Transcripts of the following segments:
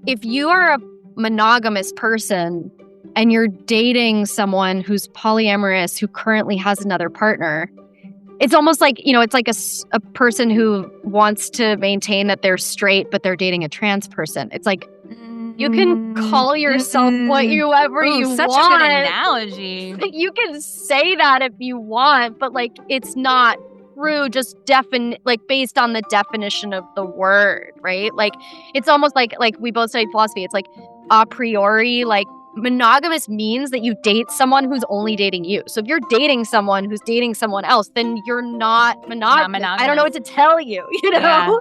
if you are a monogamous person and you're dating someone who's polyamorous who currently has another partner, it's almost like, it's like a person who wants to maintain that they're straight, but they're dating a trans person. It's like, you can call yourself whatever you such want. a good analogy. You can say that if you want, but like, it's not true, just based on the definition of the word, right? Like, it's almost like we both studied philosophy. It's like a priori, like monogamous means that you date someone who's only dating you. So if you're dating someone who's dating someone else, then you're not monogamous. I don't know what to tell you,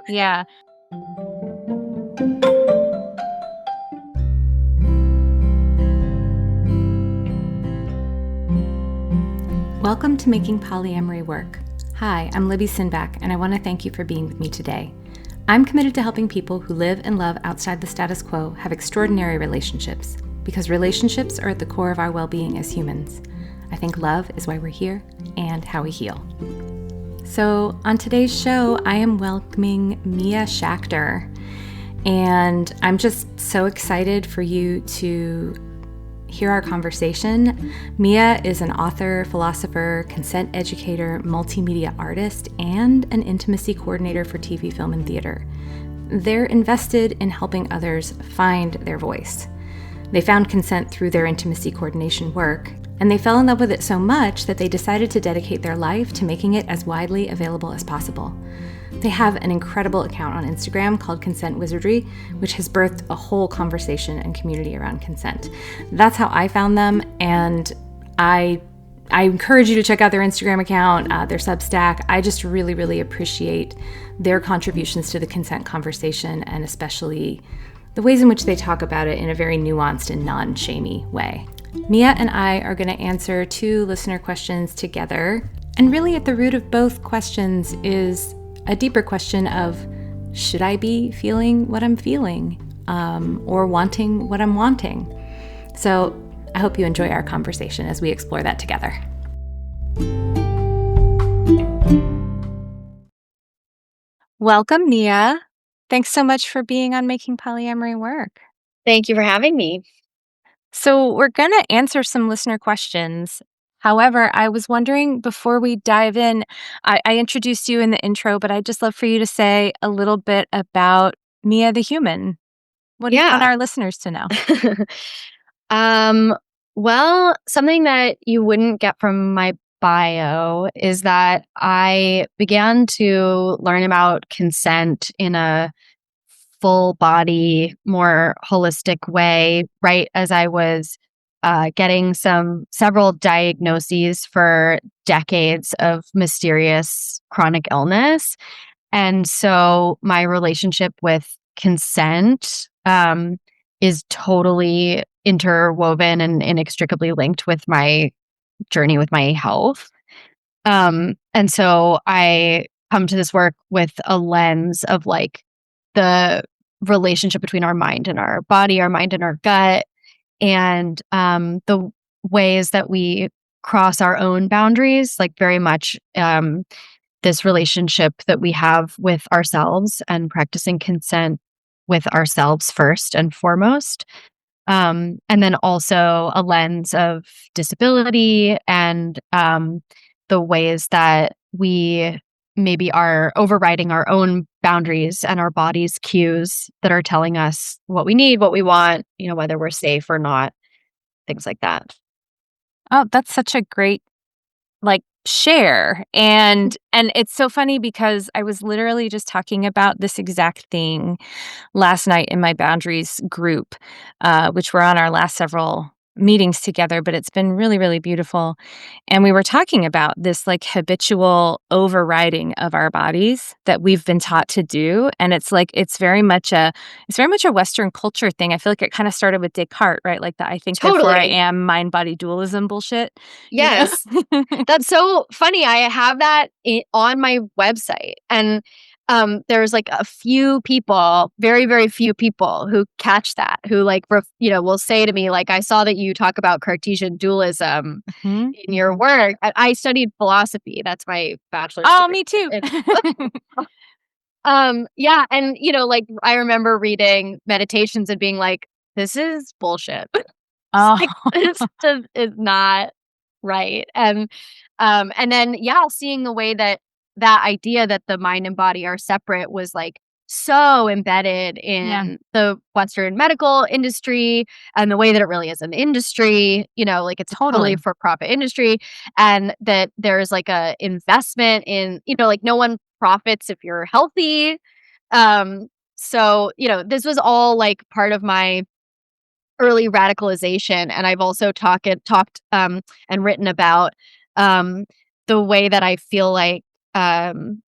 Yeah. Welcome to Making Polyamory Work. Hi, I'm Libby Sinback, and I want to thank you for being with me today. I'm committed to helping people who live and love outside the status quo have extraordinary relationships, because relationships are at the core of our well-being as humans. I think love is why we're here and how we heal. So on today's show, I am welcoming Mia Schacter, and I'm just so excited for you to hear our conversation. Mia is an author, philosopher, consent educator, multimedia artist, and an intimacy coordinator for TV, film, and theater. They're invested in helping others find their voice. They found consent through their intimacy coordination work, and they fell in love with it so much that they decided to dedicate their life to making it as widely available as possible. They have an incredible account on Instagram called Consent Wizardry, which has birthed a whole conversation and community around consent. That's how I found them, and I encourage you to check out their Instagram account, their Substack. I just really, really appreciate their contributions to the consent conversation, and especially the ways in which they talk about it in a very nuanced and non-shamey way. Mia and I are going to answer 2 listener questions together, and really at the root of both questions is a deeper question of, should I be feeling what I'm feeling, or wanting what I'm wanting? So I hope you enjoy our conversation as we explore that together. Welcome, Mia. Thanks so much for being on Making Polyamory Work. Thank you for having me. So we're going to answer some listener questions. However, I was wondering, before we dive in, I introduced you in the intro, but I'd just love for you to say a little bit about Mia the human. What do you want our listeners to know? Well, something that you wouldn't get from my bio is that I began to learn about consent in a full body, more holistic way, right as I was getting several diagnoses for decades of mysterious chronic illness. And so my relationship with consent is totally interwoven and inextricably linked with my journey with my health. And so I come to this work with a lens of like the relationship between our mind and our body, our mind and our gut, and the ways that we cross our own boundaries, like very much this relationship that we have with ourselves and practicing consent with ourselves first and foremost. And then also a lens of disability and the ways that we maybe are overriding our own boundaries and our body's cues that are telling us what we need, what we want, whether we're safe or not, things like that. Oh, that's such a great share. And it's so funny because I was literally just talking about this exact thing last night in my boundaries group, which we're on our last several meetings together, but it's been really, really beautiful. And we were talking about this habitual overriding of our bodies that we've been taught to do. And it's very much a Western culture thing. I feel like it kind of started with Descartes, right? Like that I think Totally. Therefore I am mind-body dualism bullshit. Yes. That's so funny. I have that on my website. And there's a few people, very, very few people who catch that, who will say to me, I saw that you talk about Cartesian dualism in your work. I studied philosophy. That's my bachelor's degree. Me too. Yeah, and, like, I remember reading meditations and being like, "This is bullshit." It's Oh, like, this just is not right, and then, yeah, seeing the way that that idea that the mind and body are separate was, like, so embedded yeah, in the Western medical industry and the way that it really is an industry, like, it's a totally totally. for-profit industry, and that there's, like, a investment in like, no one profits if you're healthy, so, this was all, like, part of my early radicalization, and I've also and written about, um, the way that I feel like, um,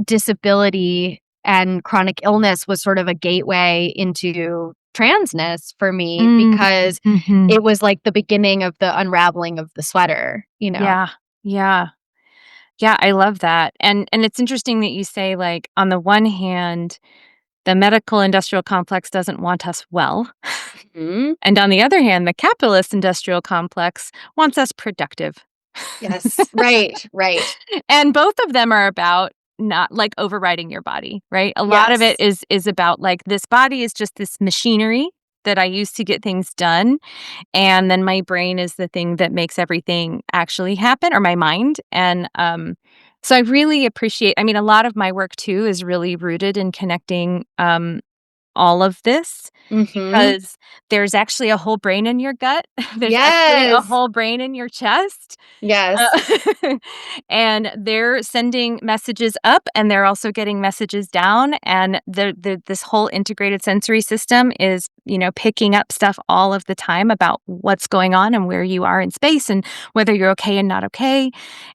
disability and chronic illness was sort of a gateway into transness for me Mm, because mhm. it was like the beginning of the unraveling of the sweater, you know? Yeah, yeah. Yeah, I love that, and it's interesting that you say, like, on the one hand, the medical industrial complex doesn't want us well, Mhm. and on the other hand, the capitalist industrial complex wants us productive. Yes. Right, right. And both of them are about not, like, overriding your body, right? A lot of it Yes. is about, like, this body is just this machinery that I use to get things done, and then my brain is the thing that makes everything actually happen, or my mind, and, so I really appreciate, I mean, a lot of my work too is really rooted in connecting, all of this, Mhm. because there's actually a whole brain in your gut. There's actually a Yes. whole brain in your chest. Yes. Uh, and they're sending messages up, and they're also getting messages down, and this whole integrated sensory system is, picking up stuff all of the time about what's going on and where you are in space and whether you're okay and not okay.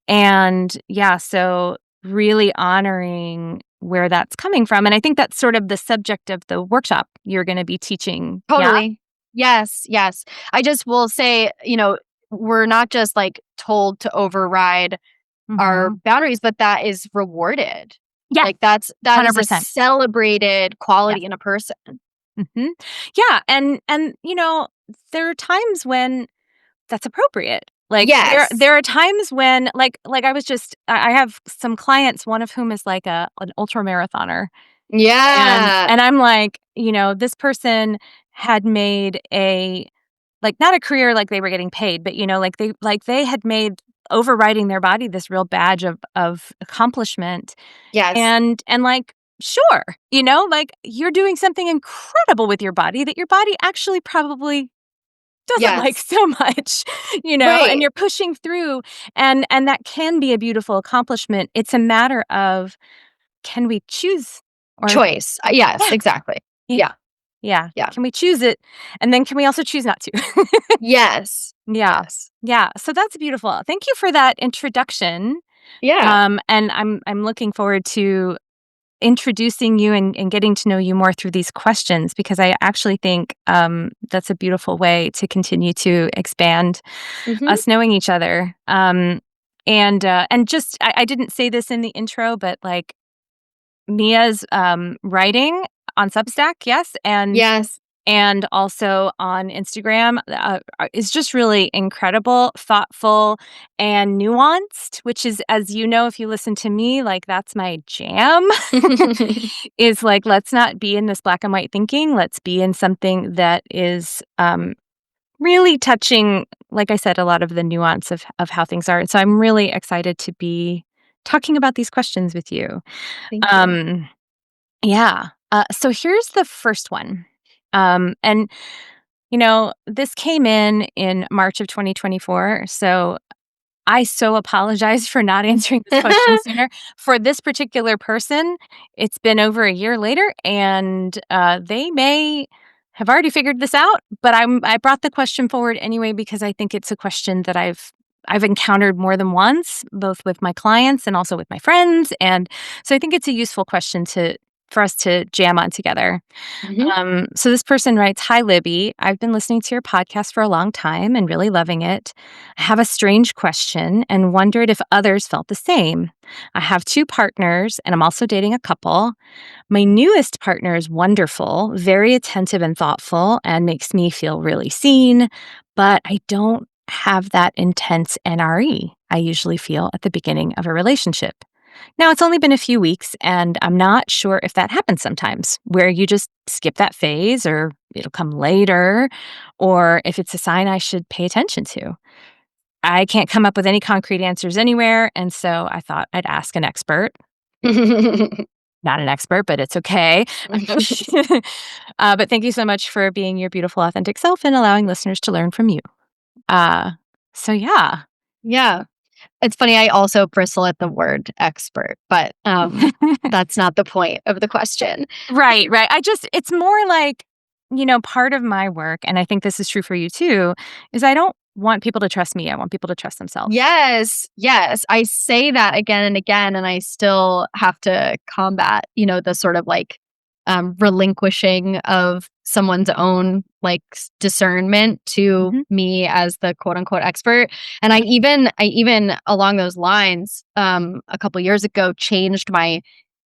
And yeah, so really honoring where that's coming from. And I think that's sort of the subject of the workshop you're going to be teaching. Yeah. Totally. Yes, yes. I just will say, we're not just, like, told to override our Hmm. boundaries, but that is rewarded. Yeah. Like, that is a 100%. celebrated Yes. quality in a person. Hmm. Yeah. And, there are times when that's appropriate. Like, Yes. there are times when, like I was just I have some clients, one of whom is like an ultra marathoner. Yeah. And I'm like, this person had made a, like, not a career, like, they were getting paid, but, like they had made overriding their body this real badge of accomplishment, Yes. and, like, sure, like, you're doing something incredible with your body that your body actually probably doesn't like Yes. so much, and Right. you're pushing through, and that can be a beautiful accomplishment. It's a matter of, can we choose, or Choice. Yes, yeah, exactly. yeah, Yeah. yeah. Yeah. Can we choose it? And then can we also choose not to? Yes. Yeah. Yes. Yeah. So that's beautiful. Thank you for that introduction. Yeah. And I'm looking forward to introducing you and getting to know you more through these questions, because I actually think that's a beautiful way to continue to expand Mhm. us knowing each other. And just I didn't say this in the intro, but, like, Mia's writing on Substack, yes, Yes. and also on Instagram, is just really incredible, thoughtful, and nuanced, which is, as you know, if you listen to me, like, that's my jam. Is like, let's not be in this black and white thinking. Let's be in something that is really touching, like I said, a lot of the nuance of how things are. And so I'm really excited to be talking about these questions with you. Thank you. Um, yeah. So here's the first one. And this came in March of 2024. So I so apologize for not answering this question sooner. For this particular person, it's been over a year later, and they may have already figured this out. But I brought the question forward anyway because I think it's a question that I've encountered more than once, both with my clients and also with my friends, and so I think it's a useful question to for us to jam on together. Mhm. So this person writes, "Hi, Libby. I've been listening to your podcast for a long time and really loving it. I have a strange question and wondered if others felt the same. I have two partners and I'm also dating a couple. My newest partner is wonderful, very attentive and thoughtful, and makes me feel really seen, but I don't have that intense NRE I usually feel at the beginning of a relationship. Now, it's only been a few weeks, and I'm not sure if that happens sometimes, where you just skip that phase or it'll come later, or if it's a sign I should pay attention to. I can't come up with any concrete answers anywhere, and so I thought I'd ask an expert. Not an expert, but it's okay. But thank you so much for being your beautiful, authentic self and allowing listeners to learn from you. Uh, so yeah. Yeah. It's funny, I also bristle at the word expert, but, that's not the point of the question. Right, right. It's more like, part of my work, and I think this is true for you too, is I don't want people to trust me. I want people to trust themselves. Yes, yes. I say that again and again, and I still have to combat, the sort of like relinquishing of someone's own like discernment to Mhm. me as the quote unquote expert. And I even along those lines, a couple years ago changed my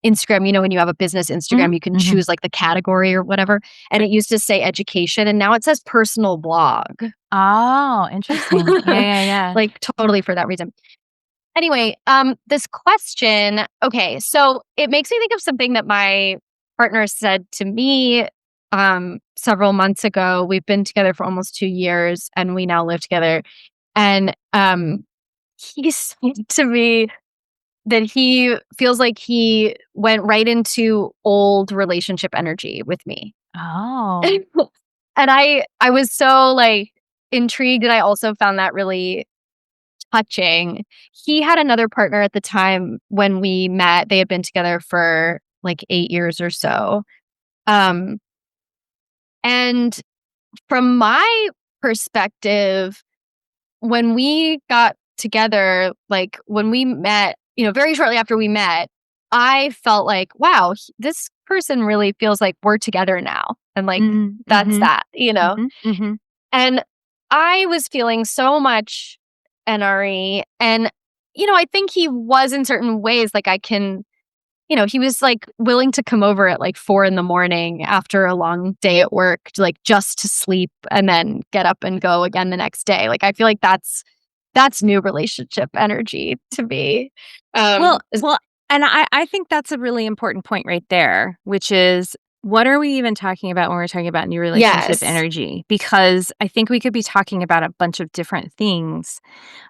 Instagram. When you have a business Mhm. Instagram, you can Mhm. choose like the category or whatever. And it used to say education, and now it says personal blog. Oh, interesting. Yeah, yeah, yeah. Like, totally for that reason. Anyway, this question, okay, so it makes me think of something that my partner said to me, several months ago. We've been together for almost 2 years, and we now live together, and, he said to me that he feels like he went right into old relationship energy with me. Oh. And I was so, like, intrigued, and I also found that really touching. He had another partner at the time when we met. They had been together for, like, 8 years or so. Um, and from my perspective, when we got together, like, when we met, very shortly after we met, I felt like, "Wow, this person really feels like we're together now." And, like, Mhm. that's Mhm. that. Mhm. Mhm. And I was feeling so much NRE, and, I think he was in certain ways, like, he was, like, willing to come over at, like, 4 in the morning after a long day at work to, like, just to sleep and then get up and go again the next day. Like, I feel like that's new relationship energy to me. Well Is well, and I think that's a really important point right there, which is what are we even talking about when we're talking about new relationship Yes. energy? Because I think we could be talking about a bunch of different things.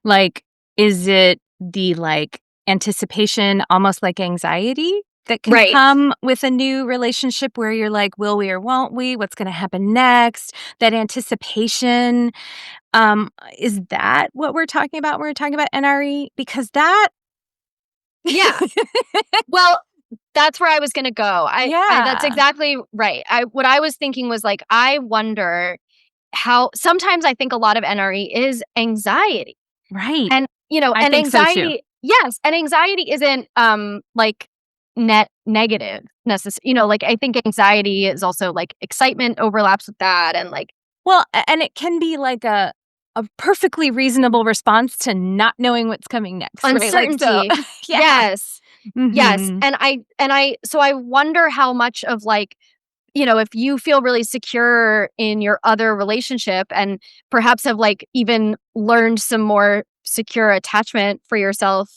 Like, is it the, like, anticipation, almost like anxiety that can Right. come with a new relationship where you're like, "Will we or won't we? What's gonna happen next?" That anticipation, is that what we're talking about when we're talking about NRE? Because that Yeah. Well, that's where I was gonna go. I that's Yeah. exactly right. What I was thinking was, like, I wonder how sometimes I think a lot of NRE is anxiety. Right. And, I and think so too. anxiety, yes, and anxiety isn't, like, net negative like, I think anxiety is also, like, excitement overlaps with that and, like, Well, and it can be like a perfectly reasonable response to not knowing what's coming next, right? Like, so uncertainty. yeah. Yes. Yes, Mhm. and I so I wonder how much of, like, if you feel really secure in your other relationship and perhaps have like even learned some more secure attachment for yourself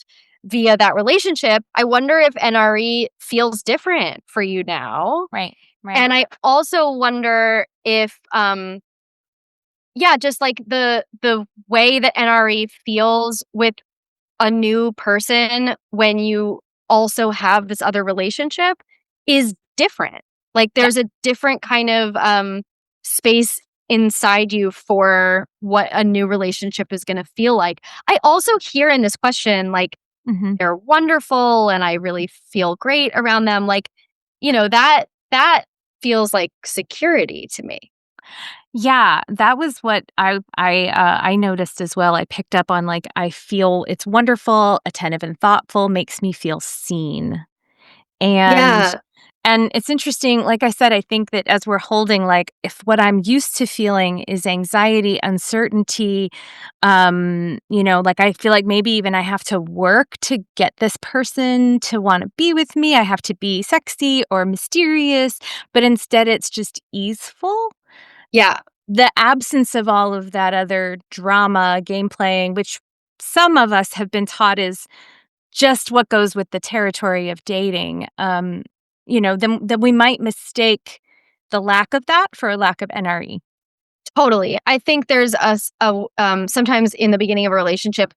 via that relationship, I wonder if NRE feels different for you now. Right, right. And I also wonder if yeah, just like the way that NRE feels with a new person when you also have this other relationship is different. Like, Yeah. there's a different kind of, space inside you for what a new relationship is gonna feel like. I also hear in this question, like, Mhm. they're wonderful and I really feel great around them. Like, that feels like security to me. Yeah, that was what I noticed as well. I picked up on, like, I feel it's wonderful, attentive and thoughtful, makes me feel seen. And Yeah. and it's interesting, like I said, I think that as we're holding, like, if what I'm used to feeling is anxiety, uncertainty, like, I feel like maybe even I have to work to get this person to wanna be with me, I have to be sexy or mysterious, but instead it's just easeful. Yeah. The absence of all of that other drama, game playing, which some of us have been taught is just what goes with the territory of dating, then we might mistake the lack of that for a lack of NRE. Totally. I think there's sometimes in the beginning of a relationship,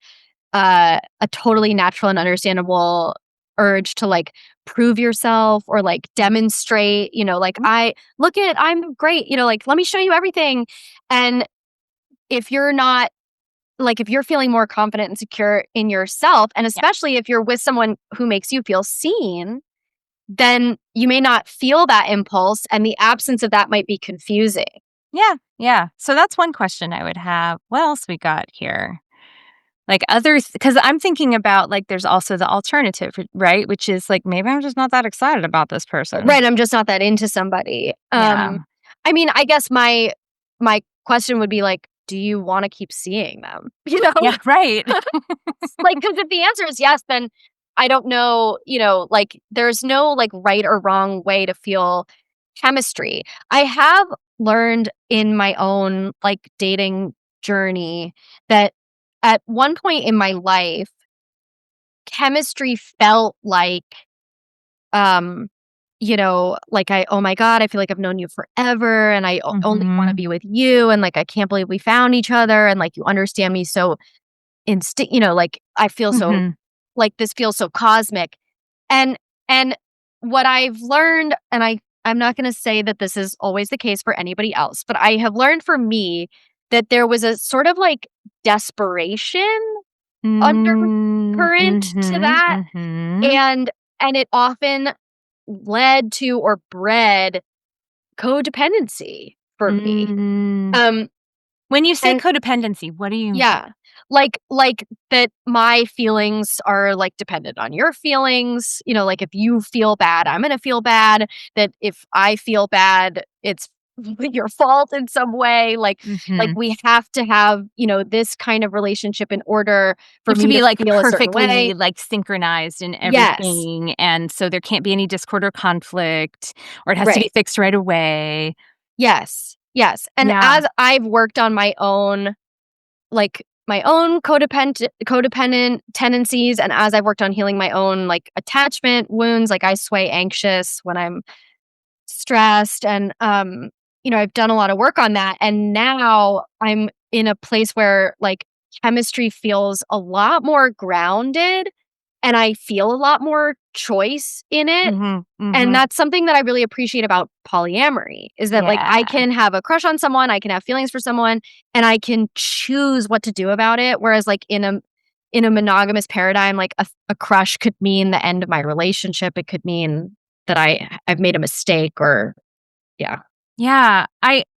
a totally natural and understandable urge to like prove yourself or like demonstrate, like I'm great, like let me show you everything. And if you're not like, if you're feeling more confident and secure in yourself, and especially if you're with someone who makes you feel seen, then you may not feel that impulse. And the absence of that might be confusing. Yeah, yeah. So that's one question I would have. What else we got here? Like others, because I'm thinking about like there's also the alternative, right? Which is like maybe I'm just not that excited about this person. Right. I'm just not that into somebody. Yeah. I mean, I guess my question would be like, do you want to keep seeing them? Yeah, right. Like, because if the answer is yes, then I don't know, like there's no like right or wrong way to feel chemistry. I have learned in my own like dating journey that at one point in my life, chemistry felt like, um, like oh my God, I feel like I've known you forever and only want to Mhm. be with you. And like, I can't believe we found each other. And like, you understand me so like I feel so Mhm. like this feels so cosmic. And and what I've learned, and I'm not going to say that this is always the case for anybody else, but I have learned for me that there was a sort of like desperation Mm, undercurrent to mhm, that, mhm. and it often led to or bred codependency for me. Mm. Um When you say and codependency, what do you mean? Yeah. Like that my feelings are like dependent on your feelings. Like if you feel bad, I'm gonna feel bad. That if I feel bad, it's your fault in some way. Like Mhm. we have to have, this kind of relationship in order You for have to me be, to like, feel a certain perfectly, way. like, synchronized in Yes. everything, and so there can't be any discord or conflict, or it has to be Right. fixed right away. Yes. Yes. And Yeah. as I've worked on my own codependent tendencies, and as I've worked on healing my own like attachment wounds, like I sway anxious when I'm stressed, and I've done a lot of work on that, and now I'm in a place where like chemistry feels a lot more grounded and I feel a lot more choice in it. Mhm, And mhm. that's something that I really appreciate about polyamory, is that, like, I Yeah. can have a crush on someone, I can have feelings for someone, and I can choose what to do about it, whereas, like, in a monogamous paradigm, like, a crush could mean the end of my relationship, it could mean that I've made a mistake, or yeah. Yeah,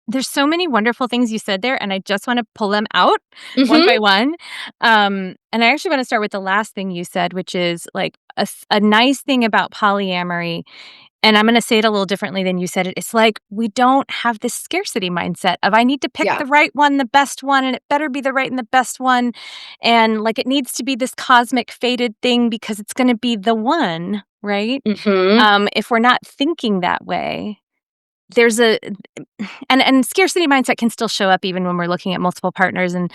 there's so many wonderful things you said there, and I just wanna pull them out one Mhm. by one. And I actually wanna start with the last thing you said, which is, like, a nice thing about polyamory, and I'm gonna say it a little differently than you said it. It's like we don't have this scarcity mindset of, "I need to pick Yeah. the right one, the best one, and it better be the right and the best one," and, like, it needs to be this cosmic fated thing because it's gonna be the one, right? Mhm. If we're not thinking that way, there's a and scarcity mindset can still show up even when we're looking at multiple partners and,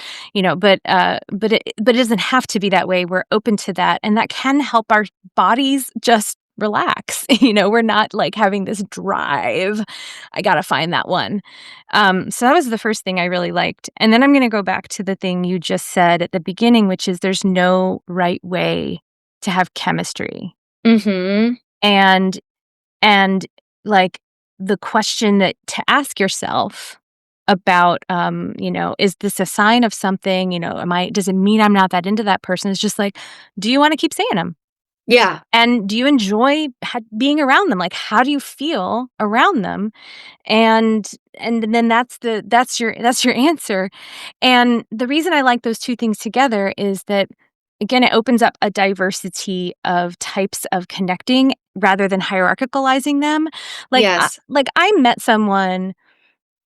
but it doesn't have to be that way. We're open to that, and that can help our bodies just relax. We're not, like, having this drive, "I gotta find that one." So that was the first thing I really liked, and then I'm gonna go back to the thing you just said at the beginning, which is there's no right way to have chemistry, Mhm. and and, like, the question that to ask yourself about, is this a sign of something? Does it mean I'm not that into that person? It's just like, do you wanna keep seeing them? Yeah. And do you enjoy being around them? Like, how do you feel around them? And then that's your answer. And the reason I like those 2 things together is that, again, it opens up a diversity of types of connecting rather than hierarchicalizing them. Yes. I met someone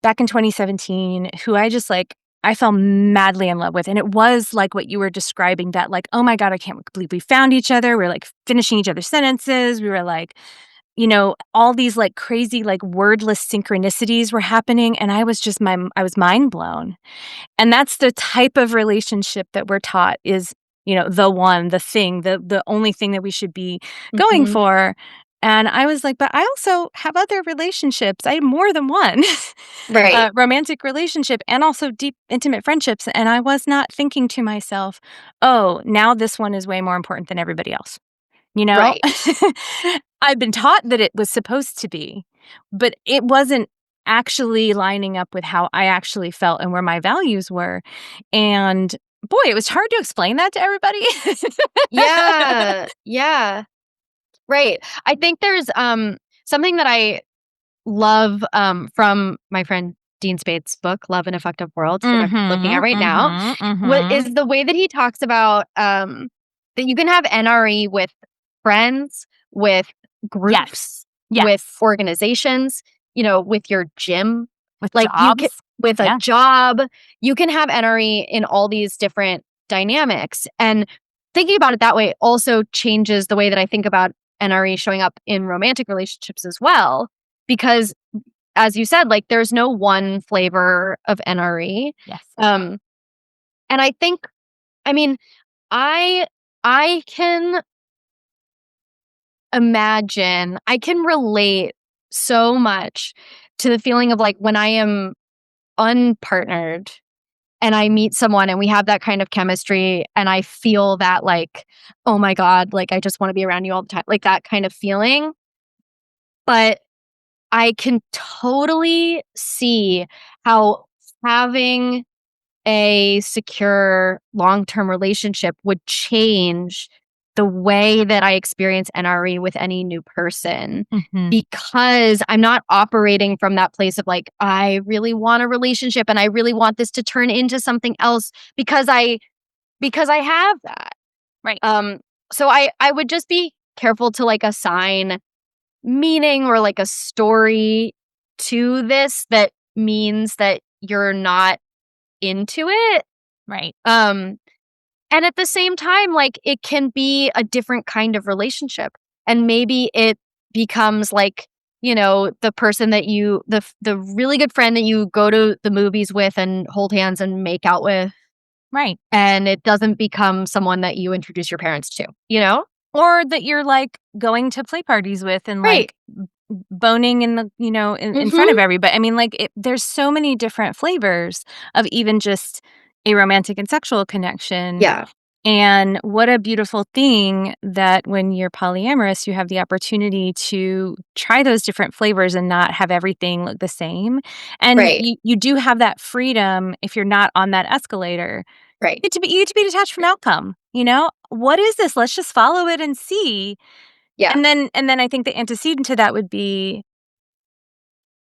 back in 2017 who I fell madly in love with, and it was like what you were describing, that, like, "Oh my god, I can't believe we found each other." We were, like, finishing each other's sentences. We were, like, all these, like, crazy, like, wordless synchronicities were happening, and I was mind blown. And that's the type of relationship that we're taught is the one, the thing, the only thing that we should be going Mhm. for. And I was like, but I also have other relationships. I have more than one Right. romantic relationship and also deep, intimate friendships. And I was not thinking to myself, oh, now this one is way more important than everybody else. Right. I've been taught that it was supposed to be, but it wasn't actually lining up with how I actually felt and where my values were. And boy, it was hard to explain that to everybody. Yeah. Yeah. Right. I think there's something that I love from my friend Dean Spade's book, Love and Effective World, that I'm looking at Mhm, right now. mhm, What mhm. is the way that he talks about that you can have NRE with friends, with Yes. groups, with Yes. organizations, with your gym, With like you can jobs. with a Yeah. job, you can have NRE in all these different dynamics. And thinking about it that way also changes the way that I think about NRE showing up in romantic relationships as well. Because as you said, like there's no one flavor of NRE. Yes. And I think, I mean, I I can imagine, I can relate so much to the feeling of like when I am unpartnered and I meet someone and we have that kind of chemistry and I feel that like, oh my God, like I just want to be around you all the time, like that kind of feeling. But I can totally see how having a secure long-term relationship would change the way that I experience NRE with any new person Mhm. because I'm not operating from that place of like, I really want a relationship and I really want this to turn into something else because I have that. Right. So I would just be careful to like assign meaning or like a story to this that means that you're not into it. Right. Um, and at the same time, like it can be a different kind of relationship. And maybe it becomes like, the person that the really good friend that you go to the movies with and hold hands and make out with. Right. And it doesn't become someone that you introduce your parents to, you know? Or that you're, like, going to play parties with and, Right. like, boning in the in front Mm-hmm. of everybody. I mean, like, there's so many different flavors of even just a romantic and sexual connection, Yeah. and what a beautiful thing that when you're polyamorous, you have the opportunity to try those different flavors and not have everything look the same, and Right. you do have that freedom if you're not on that escalator. Right. You get to be detached from outcome, What is this? Let's just follow it and see. Yeah. And then I think the antecedent to that would be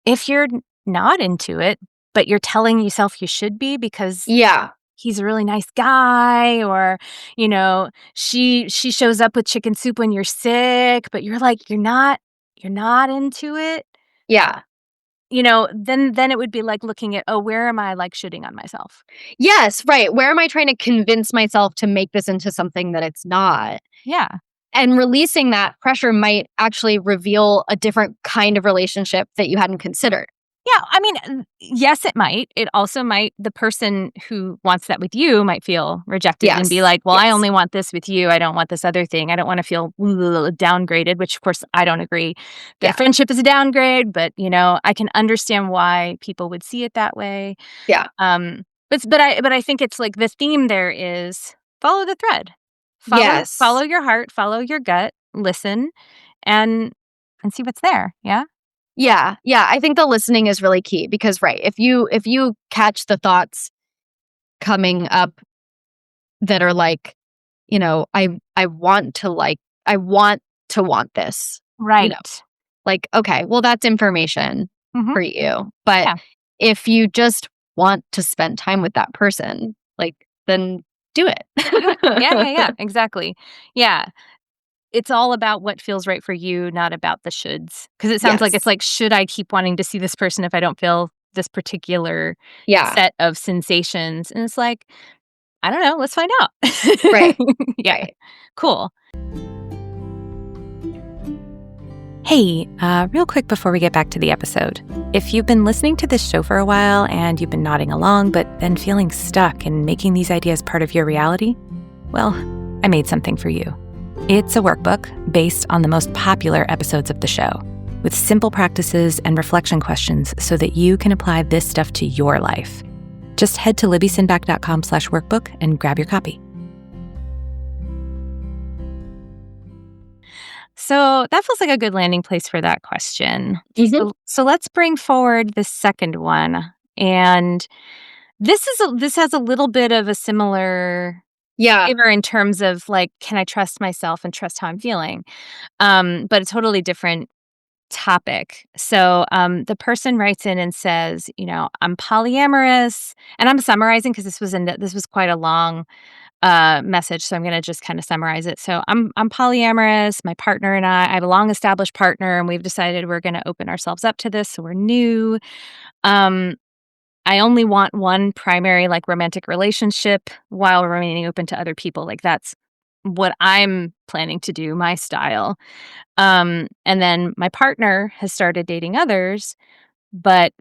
if you're not into it, but you're telling yourself you should be because Yeah. he's a really nice guy or, she shows up with chicken soup when you're sick, but you're like, you're not into it, Yeah. then it would be like looking at, oh, where am I like shooting on myself? Yes, right. Where am I trying to convince myself to make this into something that it's not? Yeah. And releasing that pressure might actually reveal a different kind of relationship that you hadn't considered. Yeah, I mean, yes, it might. It also might the person who wants that with you might feel rejected and be Yes. like, "Well, I Yes. only want this with you. I don't want this other thing. I don't wanna feel downgraded," which, of course, I don't agree that Yeah. friendship is a downgrade, but, I can understand why people would see it that way. Yeah. But I think it's like the theme there is follow the thread. Follow Yes. your heart, follow your gut, listen, and see what's there, yeah? Yeah. Yeah. I think the listening is really key because right, if you catch the thoughts coming up that are like, I want to want this, you know, Right. like, okay, well that's information Mhm. for you. But Yeah. if you just want to spend time with that person, like then do Yeah, yeah, it. yeah, exactly. Yeah, it's all about what feels right for you, not about the shoulds. Because it sounds like it's Yes. like, should I keep wanting to see this person if I don't feel this particular Yeah. set of sensations? And it's like, I don't know, let's find out. Right. Yeah, Right. cool. Hey, real quick before we get back to the episode. If you've been listening to this show for a while and you've been nodding along, but then feeling stuck and making these ideas part of your reality, Well, I made something for you. It's a workbook based on the most popular episodes of the show, with simple practices and reflection questions so that you can apply this stuff to your life. Just head to libbysinback.com/workbook and grab your copy. So that feels like a good landing place for that question. Mhm. So let's bring forward the second one. And this has a little bit of a similar Yeah. flavor in terms of like, can I trust myself and trust how I'm feeling? But a totally different topic. So the person writes in and says, I'm polyamorous, and I'm summarizing because this was quite a long message, so I'm going to just kind of summarize it. So I'm polyamorous. My partner and I have a long established partner, and we've decided we're going to open ourselves up to this. So we're new. Um, I only want one primary like romantic relationship while remaining open to other people. Like that's what I'm planning to do, my style. And then my partner has started dating others, but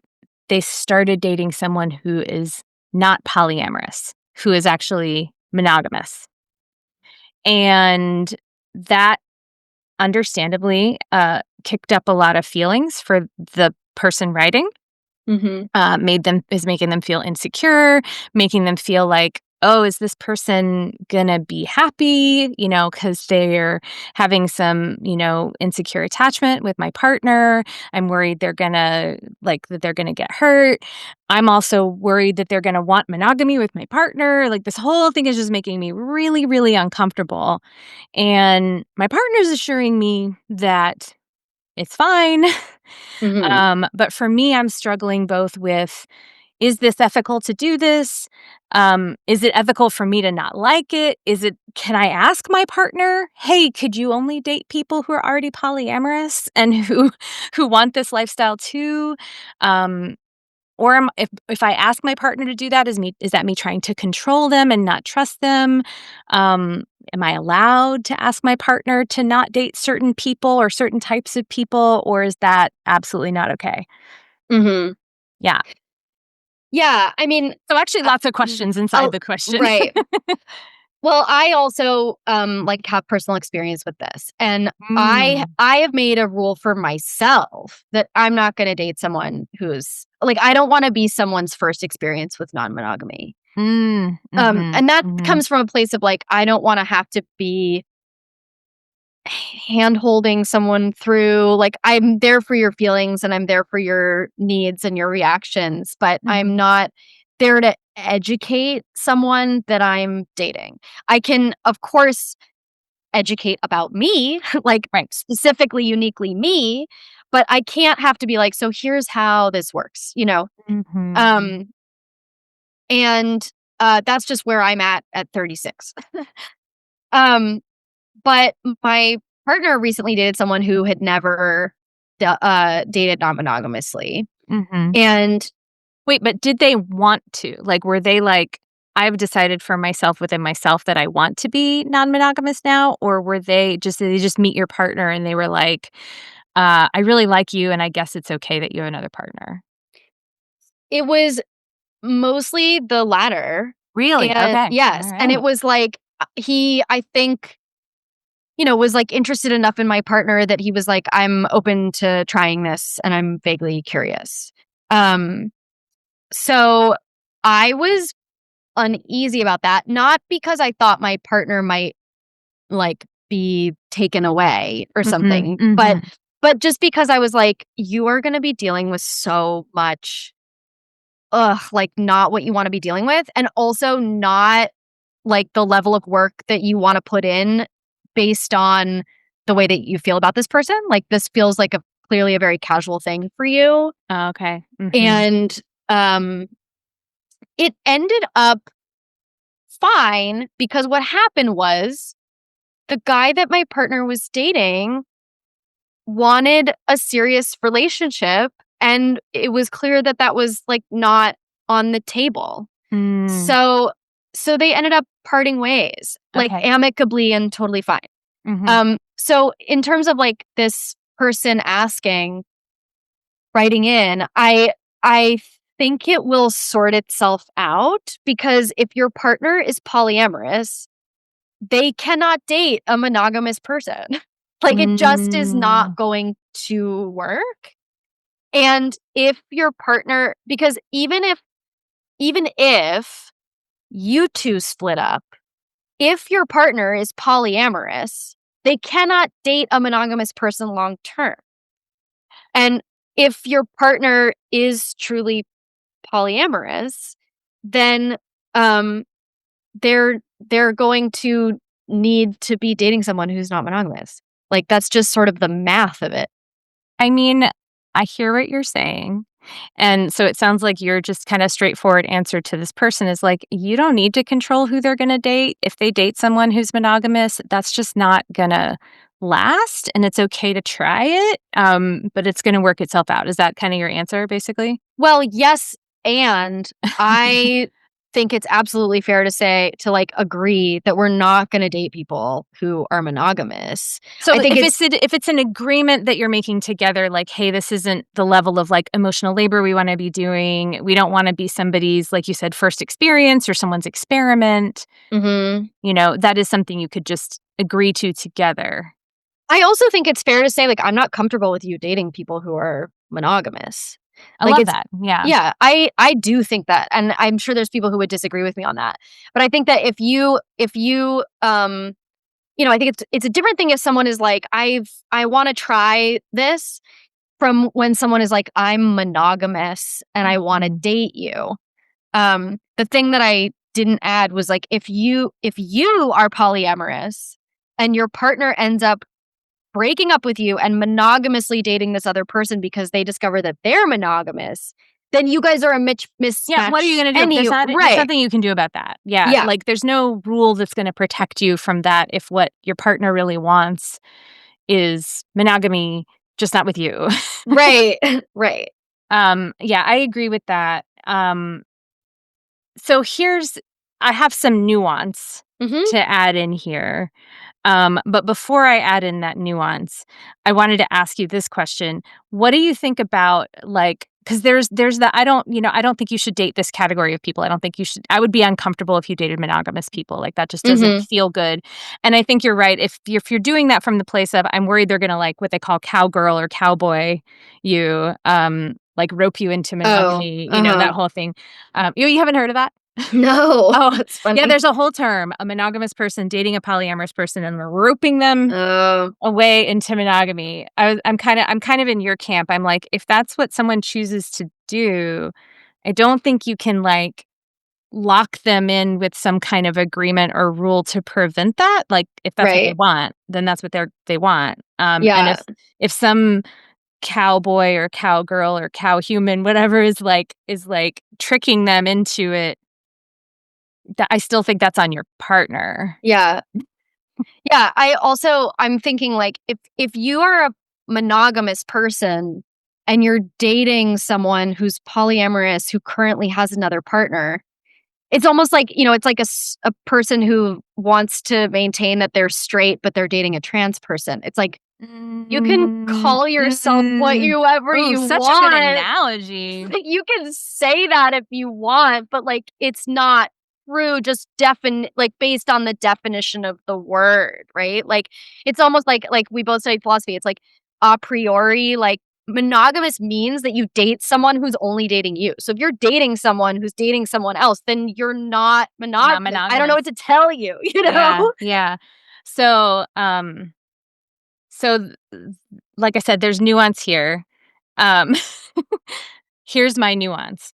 they started dating someone who is not polyamorous, who is actually monogamous. And that understandably kicked up a lot of feelings for the person writing. Mhm. Making them feel insecure, making them feel like, oh, is this person gonna be happy? Because they're having some, insecure attachment with my partner. I'm worried that they're gonna get hurt. I'm also worried that they're gonna want monogamy with my partner. Like this whole thing is just making me really, really uncomfortable. And my partner's assuring me that it's fine. Mhm. But for me, I'm struggling both with, is this ethical to do this? Is it ethical for me to not like it? Can I ask my partner, hey, could you only date people who are already polyamorous and who want this lifestyle too? Or if I ask my partner to do that, is that me trying to control them and not trust them? Am I allowed to ask my partner to not date certain people or certain types of people, or is that absolutely not okay? Mhm. Yeah. Yeah, I mean, So actually lots of mm, questions inside oh, the question. right. Well, I also, like, have personal experience with this, and Mm. I have made a rule for myself that I'm not gonna date someone who's like, I don't wanna be someone's first experience with non-monogamy. Mhm, And that mhm, comes from a place of, like, I don't wanna have to be hand-holding someone through like, I'm there for your feelings, and I'm there for your needs and your reactions, but I'm mhm, not there to educate someone that I'm dating. I can, of course, educate about me, like, right. specifically, uniquely me, but I can't have to be like, "So here's how this works," you know? Mhm, Um, and, that's just where I'm at 36. Um, but my partner recently dated someone who had never dated non-monogamously, mhm. and Wait, but did they want to? Like, were they like, "I've decided for myself within myself that I want to be non-monogamous now," or did they just meet your partner and they were like, "I really like you, and I guess it's okay that you have another partner"? it was mostly the latter, Really? and Okay. yes, and it Alright. was like, he, I think, was, like, interested enough in my partner that he was like, "I'm open to trying this, and I'm vaguely curious." Um, so I was uneasy about that, not because I thought my partner might, like, be taken away or Mhm, something, but mhm, just because I was like, "You are gonna be dealing with so much, like, not what you wanna be dealing with, and also not, like, the level of work that you wanna put in based on the way that you feel about this person." Like, this feels like a clearly a very casual thing for you, okay. Mhm, and, um, it ended up fine because what happened was the guy that my partner was dating wanted a serious relationship, and it was clear that that was, like, not on the table. mm, So they ended up parting ways, like, okay. amicably and totally fine. Mhm, So in terms of, like, this person writing in, I think it will sort itself out because if your partner is polyamorous, they cannot date a monogamous person. Like, it just is not going to work. And if your partner, because even if you two split up, if your partner is polyamorous, they cannot date a monogamous person long term. And if your partner is truly polyamorous, then um they're going to need to be dating someone who's not monogamous. Like, that's just sort of the math of it. I mean, I hear what you're saying. And so it sounds like your just kind of straightforward answer to this person is like, you don't need to control who they're going to date. If they date someone who's monogamous, that's just not going to last. And it's okay to try it, but it's going to work itself out. Is that kind of your answer, basically? Well, yes, and I think it's absolutely fair to say, to like agree that we're not going to date people who are monogamous. So I think if it's an agreement that you're making together, like, hey, this isn't the level of like emotional labor we want to be doing. We don't want to be somebody's, like you said, first experience or someone's experiment. Mhm. You know, that is something you could just agree to together. I also think it's fair to say, like, I'm not comfortable with you dating people who are monogamous. I Like, love it's that. Yeah. yeah, I do think that, and I'm sure there's people who would disagree with me on that. But I think that if you I think it's a different thing if someone is like, I wanna try this, from when someone is like, I'm monogamous and I wanna date you. The thing that I didn't add was, like, if you are polyamorous and your partner ends up breaking up with you and monogamously dating this other person because they discover that they're monogamous, then you guys are a mismatch. Yeah, what are you gonna do? There's Right. nothing you can do about that. Yeah, Yeah. like, there's no rule that's gonna protect you from that if what your partner really wants is monogamy, just not with you. Right. Right. Yeah, I agree with that. So I have some nuance Mhm. to add in here. But before I add in that nuance, I wanted to ask you this question. What do you think about, like, because there's that, I don't think you should date this category of people. I don't think you should. I would be uncomfortable if you dated monogamous people. Like, that just doesn't Mhm. feel good. And I think you're right. If you're doing that from the place of, I'm worried they're gonna, like, what they call cowgirl or cowboy you, like, rope you into Oh, monogamy, that uh-huh. whole thing. You haven't heard of that? No. Oh, That's yeah, funny. there's a whole term, a monogamous person dating a polyamorous person and roping them Oh, away into monogamy. I'm kind of in your camp. I'm like, if that's what someone chooses to do, I don't think you can, like, lock them in with some kind of agreement or rule to prevent that. Like, if that's what they right. want, then that's what they want. And Yeah. if some cowboy or cowgirl or cow human, whatever, is like tricking them into it, that I still think that's on your partner. Yeah. Yeah, I'm thinking, like, if you are a monogamous person and you're dating someone who's polyamorous who currently has another partner, it's almost like, it's like a person who wants to maintain that they're straight, but they're dating a trans person. It's like, you can Mm, call yourself mm. whatever Ooh, you such a good want. analogy. Like, you can say that if you want, but, like, it's not true, just like, based on the definition of the word, right? Like, it's almost like we both studied philosophy. It's like, a priori, like, monogamous means that you date someone who's only dating you. So if you're dating someone who's dating someone else, then you're not Not monogamous. I don't know monogamous. what to tell you, you Yeah, know? yeah. So, like I said, there's nuance here. Um, here's my nuance.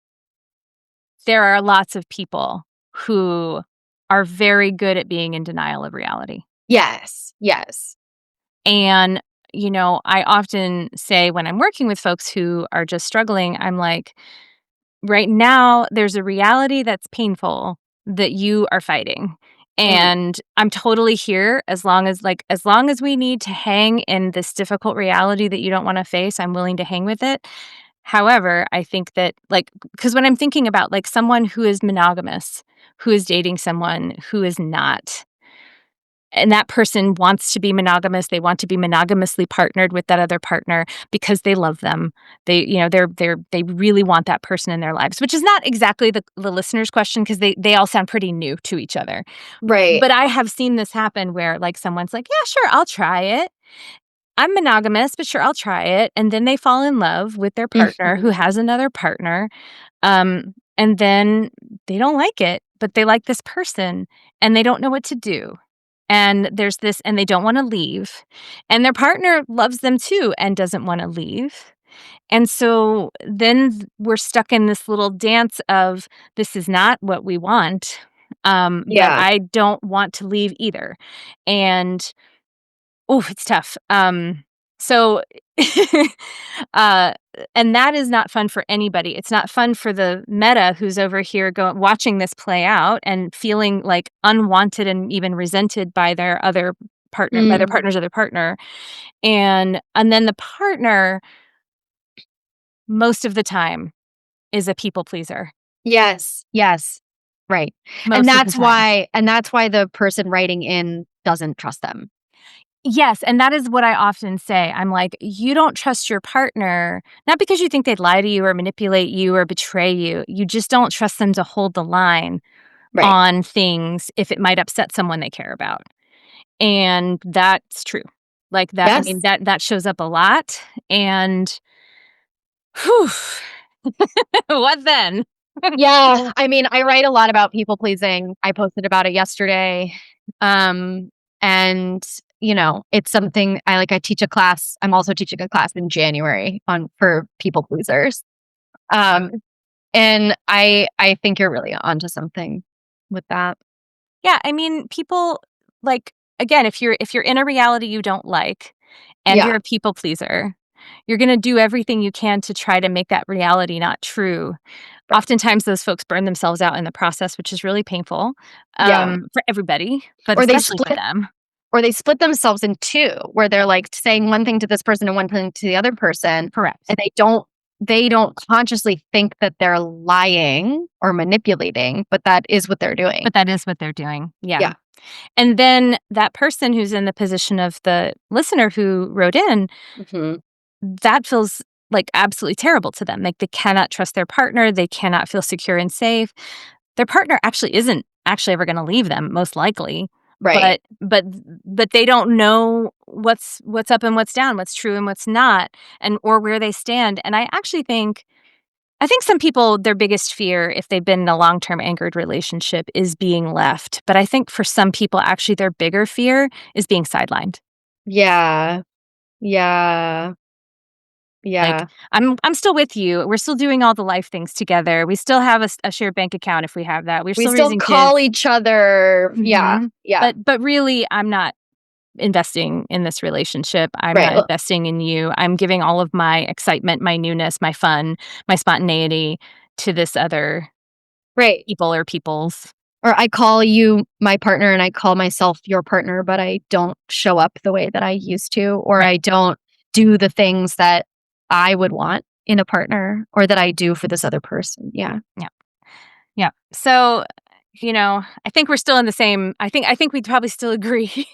There are lots of people who are very good at being in denial of reality. Yes, yes. And, I often say when I'm working with folks who are just struggling, I'm like, right now, there's a reality that's painful that you are fighting. Mhm. And I'm totally here as long as we need to hang in this difficult reality that you don't want to face, I'm willing to hang with it. However, I think that, like, because when I'm thinking about, like, someone who is monogamous, who is dating someone who is not, and that person wants to be monogamous. They want to be monogamously partnered with that other partner because they love them. They really want that person in their lives, which is not exactly the listener's question because they all sound pretty new to each other. Right. But I have seen this happen where like someone's like, yeah, sure, I'll try it. I'm monogamous, but sure, I'll try it. And then they fall in love with their partner who Mhm. has another partner. And then they don't like it, but they like this person and they don't know what to do. And there's this, and they don't want to leave. And their partner loves them too and doesn't want to leave. And so then we're stuck in this little dance of this is not what we want, but Yeah. I don't want to leave either. And oh, it's tough. So, uh, and that is not fun for anybody. It's not fun for the meta who's over here watching this play out and feeling like unwanted and even resented by their other partner, by their Mm. partner's other partner. And then the partner, most of the time, is a people pleaser. Yes. Yes. Right. And Most of the that's time. why the person writing in doesn't trust them. Yes, and that is what I often say. I'm like, you don't trust your partner, not because you think they'd lie to you or manipulate you or betray you. You just don't trust them to hold the line Right. on things if it might upset someone they care about. And that's true. Like that, I mean, Yes. that shows up a lot. And whew, what then? Yeah. I mean, I write a lot about people pleasing. I posted about it yesterday. Um, and it's something I teach a class. I'm also teaching a class in January for people pleasers. Um, and I think you're really onto something with that. Yeah, I mean, people like again, if you're in a reality you don't like and you're Yeah. a people pleaser, you're going to do everything you can to try to make that reality not true. Right. Oftentimes those folks burn themselves out in the process, which is really painful Yeah. for everybody, but Or they especially for split them. or they split themselves in two where they're like saying one thing to this person and one thing to the other person, Correct. and they don't consciously think that they're lying or manipulating, but that is what they're doing. But that is what they're doing. Yeah. Yeah. And then that person who's in the position of the listener who wrote in, Mhm. that feels like absolutely terrible to them. Like they cannot trust their partner, they cannot feel secure and safe. Their partner actually isn't actually ever gonna leave them, most likely, Right. but they don't know what's up and what's down, what's true and what's not, and or where they stand, and I think some people, their biggest fear, if they've been in a long-term anchored relationship, is being left, but I think for some people, actually, their bigger fear is being sidelined. Yeah. Yeah. Like, Yeah. I'm still with you, we're still doing all the life things together, we still have a shared bank account if we have that, we're We still still raising kids. call each other. Yeah. Mhm. Yeah. But really, I'm not investing in this relationship. I'm Right. not investing in you. I'm giving all of my excitement, my newness, my fun, my spontaneity to this other Right. people or peoples. Or I call you my partner and I call myself your partner, but I don't show up the way that I used to, or Right. I don't do the things that I would want in a partner or that I do for this other person. Yeah. Yeah. Yeah. So, I think we're still in the same I think we'd probably still agree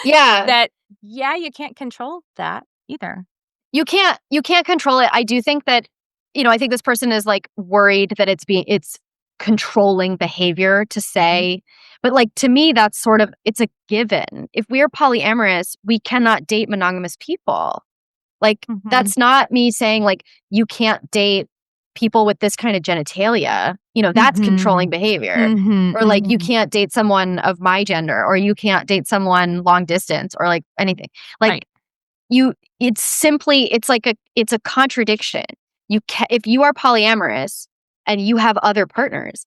Yeah. that yeah, you can't control that either. You can't control it. I do think that, I think this person is like worried that it's controlling behavior to Mhm. say, but like to me, that's sort of it's a given. If we are polyamorous, we cannot date monogamous people. Like, Mhm. that's not me saying, like, you can't date people with this kind of genitalia. That's controlling Mhm. behavior. Mhm. Or, like, you Mhm. can't date someone of my gender, or you can't date someone long distance, or, like, anything. Like, Right. it's a contradiction. If you are polyamorous and you have other partners,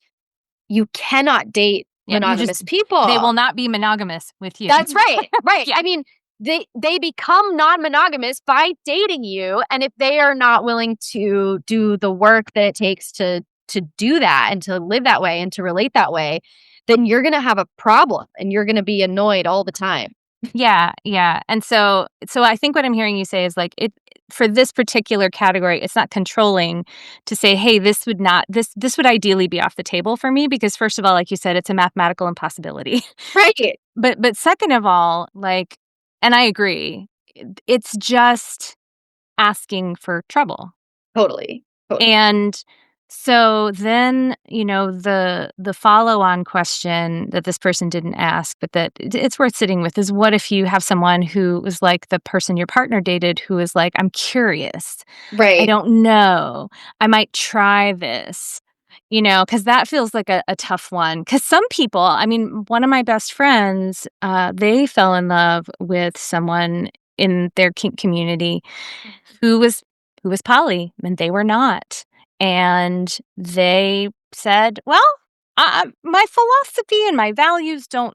you cannot date Yeah, monogamous they people. will not be monogamous with you. That's right, right. Yeah. I mean, they become non-monogamous by dating you, and if they are not willing to do the work that it takes to do that and to live that way and to relate that way, then you're gonna have a problem and you're gonna be annoyed all the time. Yeah, yeah. And so I think what I'm hearing you say is like it for this particular category, it's not controlling to say, "Hey, this would ideally be off the table for me," because first of all, like you said, it's a mathematical impossibility. Right. But second of all, like, and I agree, it's just asking for trouble. Totally. Totally. And so then, the follow-on question that this person didn't ask, but that it's worth sitting with is what if you have someone who was like the person your partner dated who is like, "I'm curious. I Right. don't know. I might try this." Because that feels like a tough one. Because some people, I mean, one of my best friends, they fell in love with someone in their kink community who was poly, and they were not. And they said, "Well, my philosophy and my values don't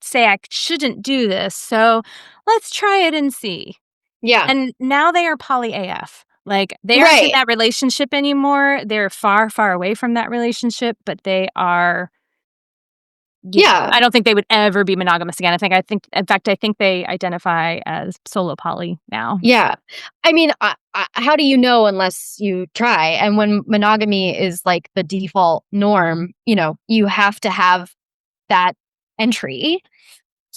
say I shouldn't do this, so let's try it and see." Yeah. And now they are poly AF. Like, they aren't in Right. that relationship anymore. They're far, far away from that relationship, but they are, Yeah. I don't think they would ever be monogamous again. In fact, I think they identify as solo poly now. Yeah. I mean, how do you know unless you try? And when monogamy is like the default norm, you have to have that entry.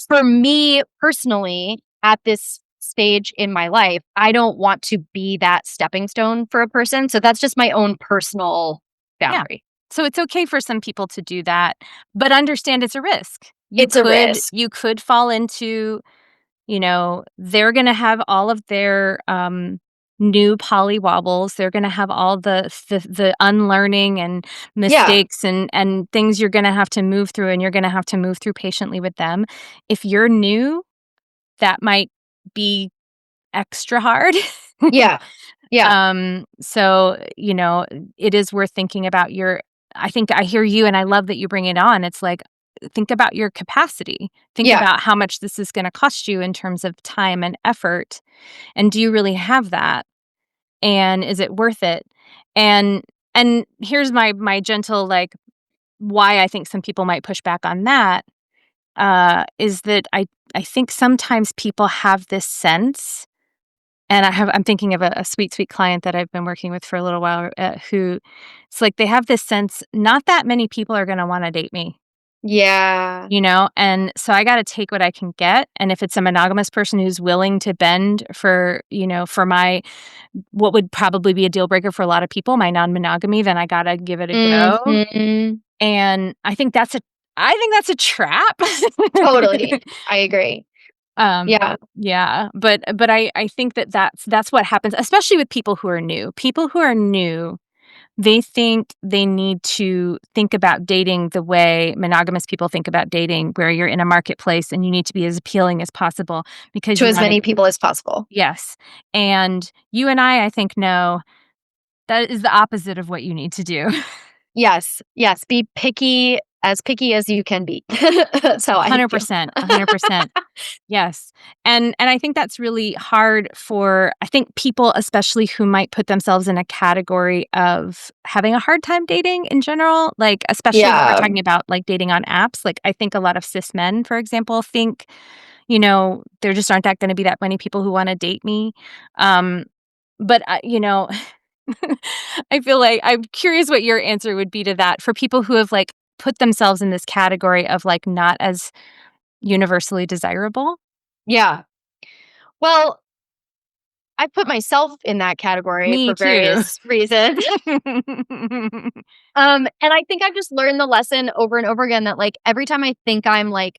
For me personally, at this stage in my life, I don't want to be that stepping stone for a person. So that's just my own personal Yeah. boundary. So it's okay for some people to do that, but understand it's a risk. You It's a could risk. you could fall into, they're gonna have all of their, new poly wobbles. They're gonna have all the unlearning and Yeah. mistakes and things you're gonna have to move through, and you're gonna have to move through patiently with them. If you're new, that might be extra hard. Yeah. Yeah. So, it is worth thinking about I think I hear you and I love that you bring it on. It's like, think about your capacity. Think Yeah. about how much this is going to cost you in terms of time and effort. And do you really have that? And is it worth it? And here's my gentle, like, why I think some people might push back on that, is that I think sometimes people have this sense, and I'm thinking of a sweet, sweet client that I've been working with for a little while, who it's like they have this sense, not that many people are gonna wanna date me, Yeah. and so I gotta take what I can get, and if it's a monogamous person who's willing to bend for my what would probably be a deal breaker for a lot of people, my non-monogamy, then I gotta give it a go, Mhm. and I think that's a trap. Totally. I agree. Yeah. Yeah, but I think that's what happens, especially with people who are new. People who are new, they think they need to think about dating the way monogamous people think about dating, where you're in a marketplace and you need to be as appealing as possible because To you as wanna. many people as possible. Yes, and you and I think, know that is the opposite of what you need to do. Yes. Yes. Be picky as you can be. That's how I feel. 100%, 100%. Yes. And I think that's really hard for, I think, people especially who might put themselves in a category of having a hard time dating in general, like, especially when we're Yeah. talking about, like, dating on apps. Like, I think a lot of cis men, for example, think, there just aren't that gonna be that many people who wanna date me. Um, but, I feel like I'm curious what your answer would be to that for people who have, like, put themselves in this category of, like, not as universally desirable. Yeah. Well, I put myself in that category Me for too. various reasons. And I think I've just learned the lesson over and over again that like every time I think I'm like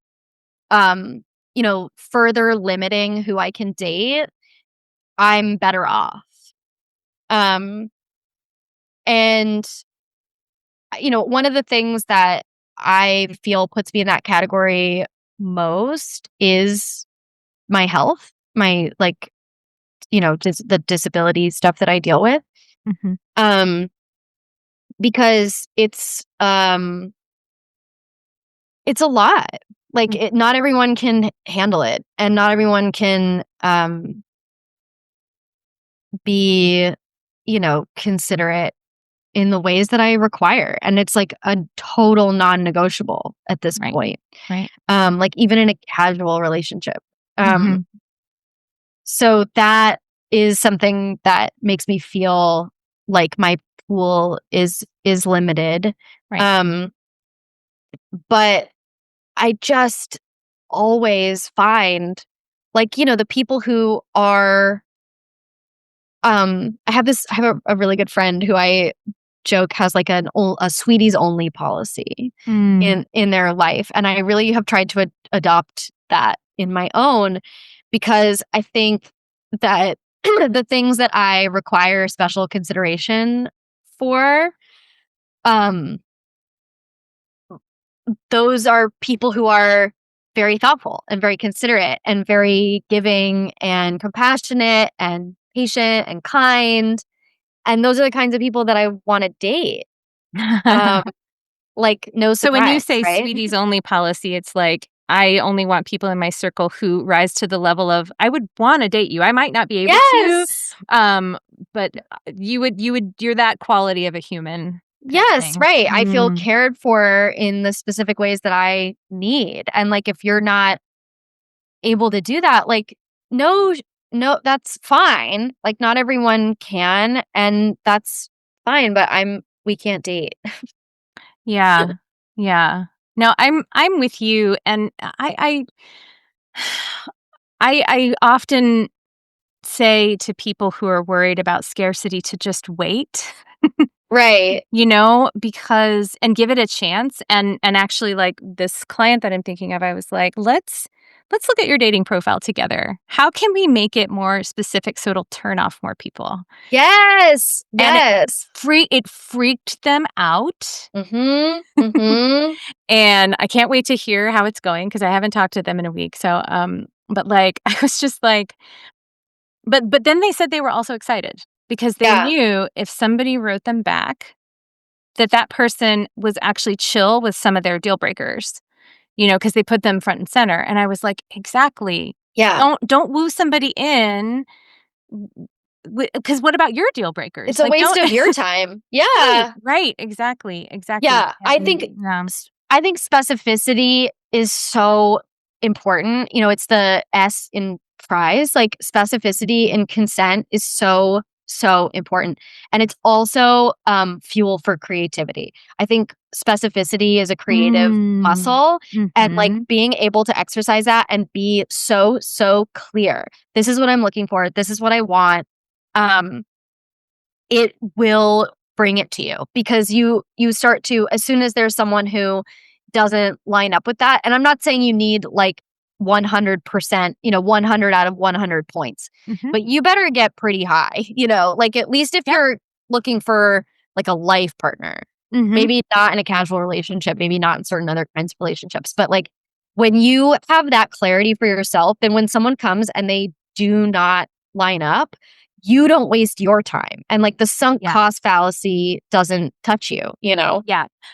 um, further limiting who I can date, I'm better off. Um, and one of the things that I feel puts me in that category most is my health, my like, just the disability stuff that I deal with. Mhm, Um, because it's a lot. Like mm, not everyone can handle it and not everyone can be, considerate in the ways that I require. And it's like a total non-negotiable at this right, point. right. Like even in a casual relationship. Um, so that is something that makes me feel like my pool is limited. Right. But I just always find, like, the people who are, I have a really good friend who I joke has like a sweeties only policy in their life, and I really have tried to adopt that in my own, because I think that the things that I require special consideration for, um those are people who are very thoughtful and very considerate and very giving and compassionate and patient and kind. And those are the kinds of people that I want to date. Um, like, no So when you surprise, say right? sweeties only policy, it's like, I only want people in my circle who rise to the level of, I would wanna date you. I might not be able to, Yes. but, you're that quality of a human kind of Yes, thing. right. I feel cared for in the specific ways that I need. And like, if you're not able to do that, like, no, no, that's fine. Like, not everyone can, and that's fine, but we can't date. Yeah. Yeah. No, I'm with you, and I often say to people who are worried about scarcity to just wait. Right. Because and give it a chance, and actually, like, this client that I'm thinking of, I was like, "Let's look at your dating profile together. How can we make it more specific so it'll turn off more people?" Yes. And Yes. it freaked them out, Mhm. Mhm. and I can't wait to hear how it's going because I haven't talked to them in a week, so, but, like, I was just like but then they said they were also excited because they Yeah. knew if somebody wrote them back that person was actually chill with some of their deal breakers, because they put them front and center, and I was like, "Exactly. Yeah. Don't woo somebody in, because what about your deal It's breakers? a Like, waste don't." of your time. Right, Yeah. right, exactly, exactly, Yeah. and yeah. I think specificity is so important. It's the S in prize. Like, specificity and consent is so, so important. And it's also fuel for creativity. I think specificity is a creative Mm. muscle, and like Mhm. being able to exercise that and be so, so clear. This is what I'm looking for. This is what I want. Um, it will bring it to you, because you start to, as soon as there's someone who doesn't line up with that, and I'm not saying you need like 100%, 100 out of 100 points, Mhm. but you better get pretty high, like, at least if Yep. you're looking for like a life partner, Mhm. maybe not in a casual relationship, maybe not in certain other kinds of relationships, but like, when you have that clarity for yourself, then when someone comes and they do not line up, you don't waste your time. And like, the sunk Yeah. cost fallacy doesn't touch you. Yeah.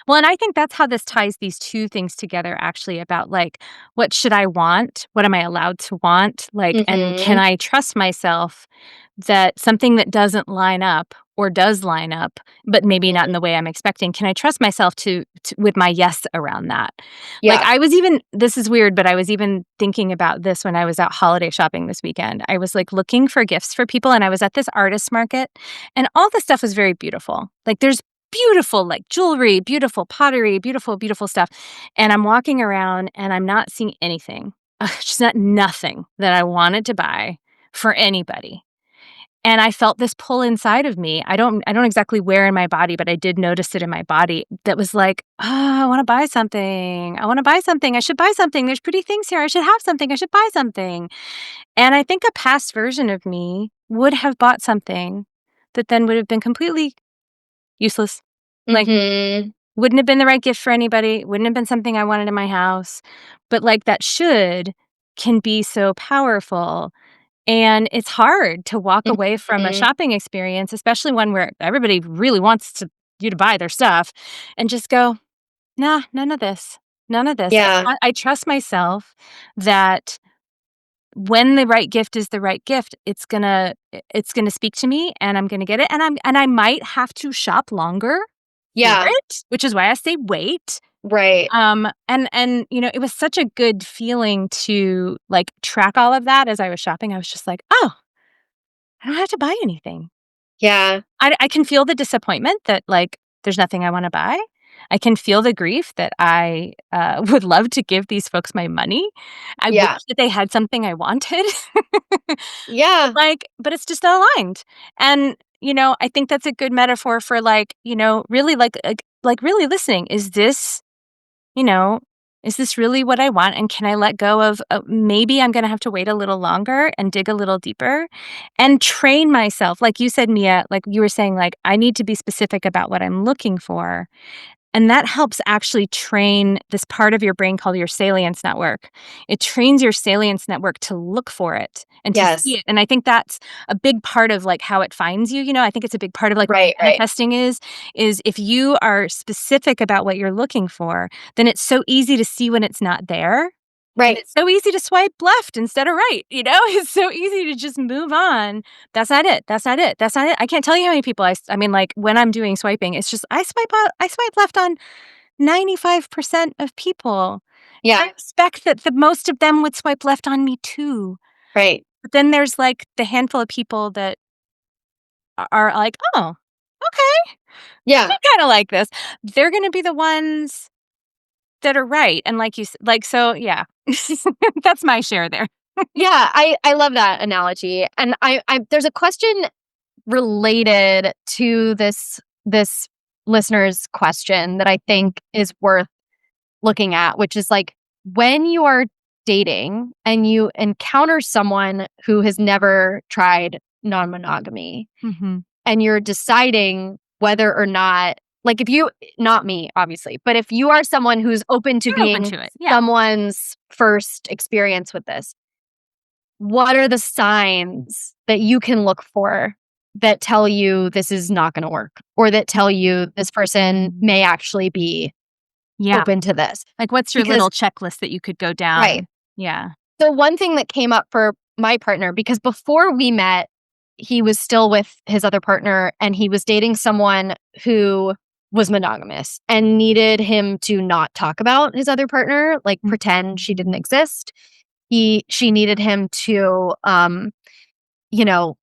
Well, and I think that's how this ties these 2 things together actually about, like, what should I want? What am I allowed to want? Like, and can Mhm. I trust myself that something that doesn't line up or does line up, but maybe not in Mhm. the way I'm expecting, can I trust myself to with my yes around that? Like, Yeah. I was even this is weird, but I was even thinking about this when I was out holiday shopping this weekend. I was, like, looking for gifts for people, and I was at this artist market, and all the stuff was very beautiful. Like, there's beautiful, like, jewelry, beautiful pottery, beautiful, beautiful stuff, and I'm walking around, and I'm not seeing anything. Just nothing that I wanted to buy for anybody. And I felt this pull inside of me. I don't exactly where in my body, but I did notice it in my body that was like, "Oh, I wanna buy something. I wanna buy something. I should buy something. There's pretty things here. I should have something. I should buy something." And I think a past version of me would have bought something that then would have been completely useless. Like, Mhm. wouldn't have been the right gift for anybody, wouldn't have been something I wanted in my house. But, like, that should can be so powerful, and it's hard to walk away from a Mhm. shopping experience, especially one where everybody really wants you to buy their stuff, and just go, "Nah, none of this. None of this." Yeah. I trust myself that when the right gift is the right gift, it's gonna speak to me, and I'm gonna get it, and I might have to shop longer for Yeah. it, which is why I say wait, Right. And it was such a good feeling to like track all of that as I was shopping. I was just like, oh, I don't have to buy anything. Yeah. I can feel the disappointment that like there's nothing I want to buy. I can feel the grief that I would love to give these folks my money. I wish Yeah. that they had something I wanted. Yeah. But it's just aligned. And, I think that's a good metaphor for like, really like really listening. You know, is this really what I want? And can I let go of maybe I'm going to have to wait a little longer and dig a little deeper and train myself. Like you said, Mia, like you were saying, like, I need to be specific about what I'm looking for. And that helps actually train this part of your brain called your salience network. It trains your salience network to look for it and to see Yes. it. And I think that's a big part of like how it finds you. I think it's a big part of like what Right. Right. manifesting is if you are specific about what you're looking for, then it's so easy to see when it's not there. And Right. it's so easy to swipe left instead of right, It's so easy to just move on. That's not it. That's not it. That's not it. I can't tell you how many people I mean, like, when I'm doing swiping, it's just I swipe left on 95% of people. I Yeah. expect that the most of them would swipe left on me too. Right. But then there's, like, the handful of people that are like, "Oh, okay. Yeah. I kinda like this." They're gonna be the ones that are right, and like you s like, so, yeah. That's my share there. Yeah. I love that analogy. And I there's a question related to this listener's question that I think is worth looking at, which is like when you are dating and you encounter someone who has never tried non-monogamy Mhm. and you're deciding whether or not, like, if you, not me obviously, but if you are someone who's open to You're open being to it, yeah. someone's first experience with this, what are the signs that you can look for that tell you this is not going to work, or that tell you this person may actually be Yeah. open to this? Like, what's your Because little checklist that you could go right. down? Yeah. So one thing that came up for my partner, because before we met, he was still with his other partner and he was dating someone who was monogamous and needed him to not talk about his other partner, like Mm. pretend she didn't exist. She needed him to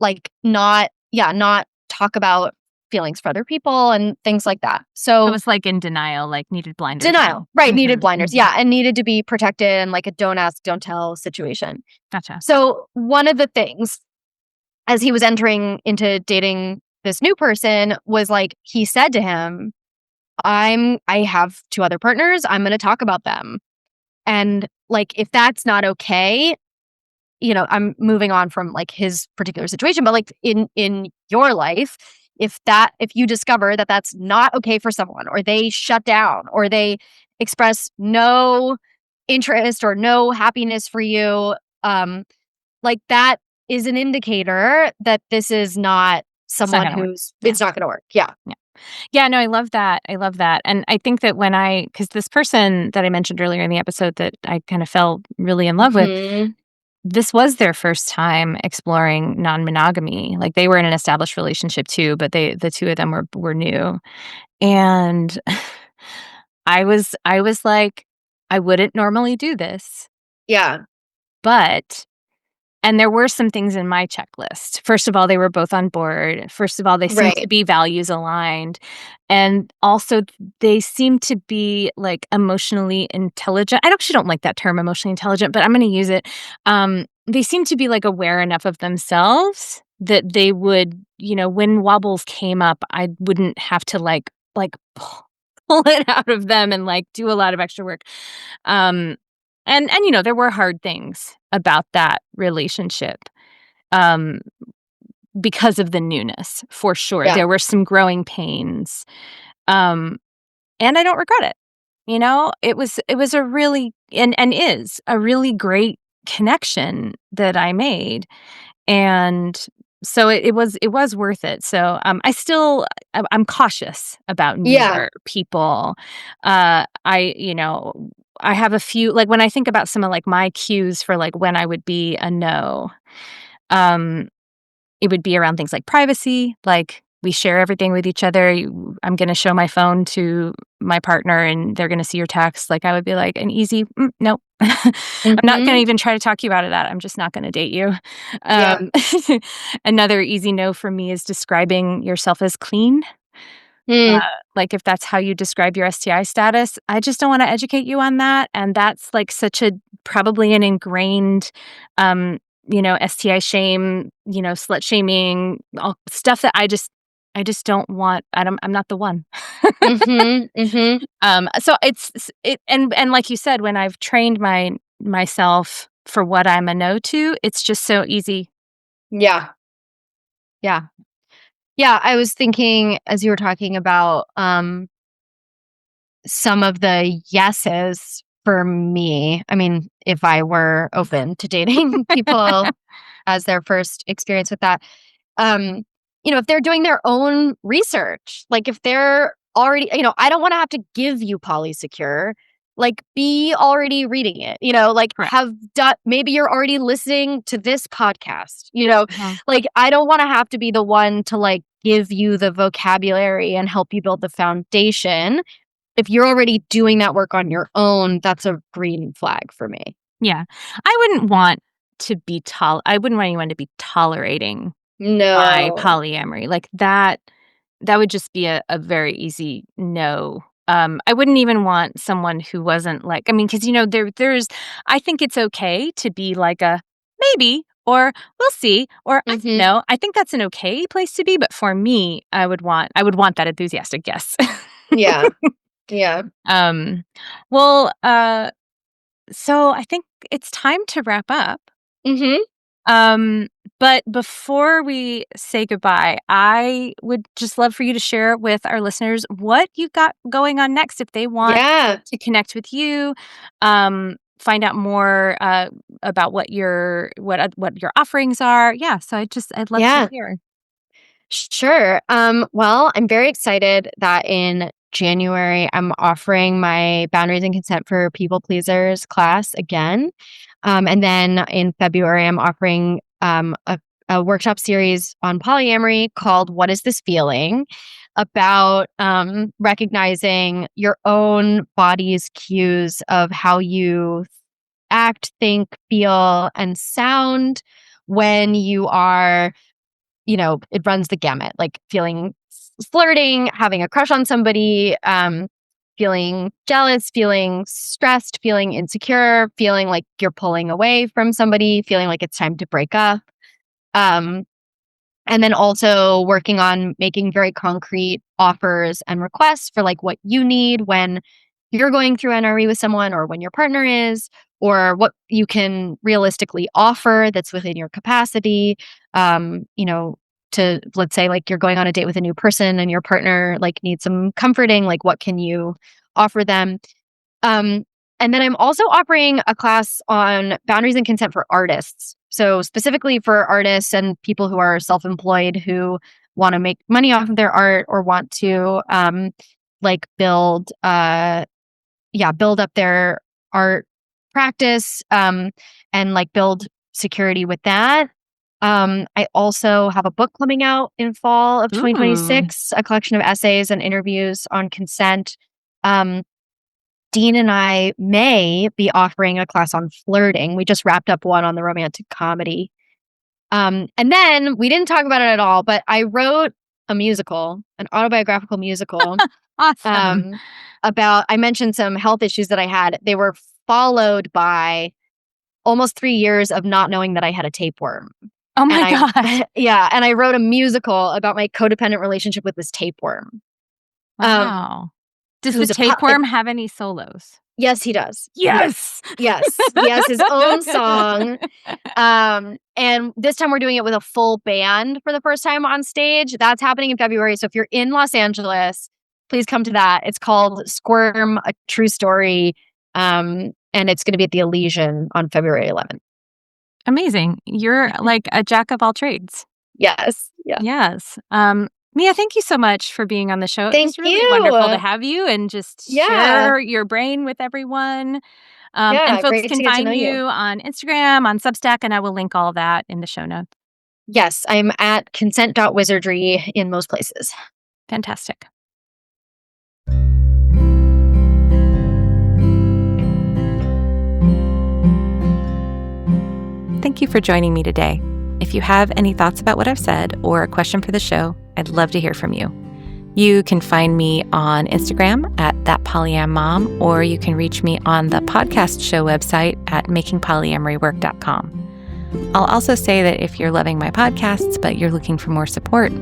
like not talk about feelings for other people and things like that. It So was, like, in denial, like, needed blinders on. denial, right, needed Mhm, blinders. mhm. Yeah, and needed to be protected and like a don't ask, don't tell situation. Gotcha. So one of the things as he was entering into dating this new person was like he said to him, I have two other partners, I'm going to talk about them. And like if that's not okay, I'm moving on from like his particular situation, but like in your life, if you discover that that's not okay for someone, or they shut down, or they express no interest or no happiness for you, like that is an indicator that this is not It's not someone gonna work. who's Yeah, it's not going to work. Yeah. yeah. Yeah, no, I love that, I love that, and I think that because this person that I mentioned earlier in the episode that I kind of fell really in love with, Mhm. this was their first time exploring non-monogamy, like, they were in an established relationship too, but the 2 of them were new, and I was like, "I wouldn't normally do this, Yeah. but" and there were some things in my checklist. First of all, they were both on board. First of all, they seemed to Right. be values aligned, and also they seemed to be, like, emotionally intelligent. I actually don't like that term, emotionally intelligent, but I'm gonna use it. They seem to be, like, aware enough of themselves that they would, when wobbles came up, I wouldn't have to, like, pull it out of them and, like, do a lot of extra work. Um, and there were hard things about that relationship, um, because of the newness, for sure. Yeah. There were some growing pains, um, and I don't regret it. It was a really and is a really great connection that I made, and so it was worth it. So, I'm cautious about Yeah. newer people. I have a few, like, when I think about some of, like, my cues for, like, when I would be a no, um, it would be around things like privacy, like, we share everything with each other. I'm going to show my phone to my partner and they're going to see your text. Like I would be like an easy, nope. I'm not going to Mhm. even try to talk you out of that. I'm just not going to date you. Yeah. Um, Another easy no for me is describing yourself as clean. Mm. Like if that's how you describe your STI status, I just don't want to educate you on that. And that's like such a probably an ingrained, STI shame, slut shaming, all stuff that I just don't want. I'm not the one. Mhm. Mhm. So and like you said, when I've trained myself for what I'm a no to, it's just so easy. Yeah. Yeah. Yeah, I was thinking as you were talking about, some of the yeses for me. I mean, if I were open to dating people as their first experience with that, um, if they're doing their own research, like if they're already, I don't want to have to give you Polysecure. Like, be already reading it, like Correct. have done, maybe you're already listening to this podcast, Uh-huh. like I don't want to have to be the one to like give you the vocabulary and help you build the foundation. If you're already doing that work on your own, that's a green flag for me. Yeah. I wouldn't want I wouldn't want anyone to be tolerating my No. polyamory. Like that would just be a very easy no. I wouldn't even want someone who wasn't like I mean, because there's I think it's okay to be like a maybe or we'll see or I don't Mhm. know. I think that's an okay place to be, but for me, I would want that enthusiastic yes. Yeah. Yeah. um well, so I think it's time to wrap up. Mhm. Um, but before we say goodbye, I would just love for you to share with our listeners what you've got going on next if they want Yeah. to connect with you, find out more about what your offerings are. Yeah, so I'd love to Yeah. hear. Sure. Well, I'm very excited that in January I'm offering my boundaries and consent for people pleasers class again. And then in February I'm offering a workshop series on polyamory called What is This Feeling? About recognizing your own body's cues of how you act, think, feel, and sound when you are, it runs the gamut, like feeling flirting, having a crush on somebody, feeling jealous, feeling stressed, feeling insecure, feeling like you're pulling away from somebody, feeling like it's time to break up. Um, and then also working on making very concrete offers and requests for like what you need when you're going through NRE with someone or when your partner is, or what you can realistically offer that's within your capacity. Um, you know, to let's say like you're going on a date with a new person and your partner like needs some comforting, like what can you offer them? Um, and then I'm also offering a class on boundaries and consent for artists. So, specifically for artists and people who are self employed who want to make money off of their art or want to like build up their art practice and like build security with that. I also have a book coming out in fall of Ooh. 2026, a collection of essays and interviews on consent. Um, Dean and I may be offering a class on flirting. We just wrapped up one on the romantic comedy. And then we didn't talk about it at all, but I wrote a musical, an autobiographical musical, Awesome. um, I mentioned some health issues that I had. They were followed by almost 3 years of not knowing that I had a tapeworm. Oh And my gosh. yeah, and I wrote a musical about my codependent relationship with this tapeworm. Um, Wow. Does the who's tapeworm have any solos? yes, he does. Yes. Yes, he has his own song. And this time we're doing it with a full band for the first time on stage. That's happening in February. So if you're in Los Angeles, please come to that. It's called Squirm, a True Story. And it's going to be at the Elysian on February 11th. Amazing. You're like a jack of all trades. Yes. Yeah. Yes. Mia, thank you so much for being on the show. It Thank was really wonderful to you. have you and just Yeah. share your brain with everyone. And Yeah. folks Great can to get to find know you. you on Instagram, on Substack, and I will link all of that in the show notes. Yes, I'm at consent.wizardry in most places. Fantastic. Thank you for joining me today. If you have any thoughts about what I've said or a question for the show, I'd love to hear from you. You can find me on Instagram at thatpolyammom, or you can reach me on the podcast show website at makingpolyamorywork.com. I'll also say that if you're loving my podcasts but you're looking for more support,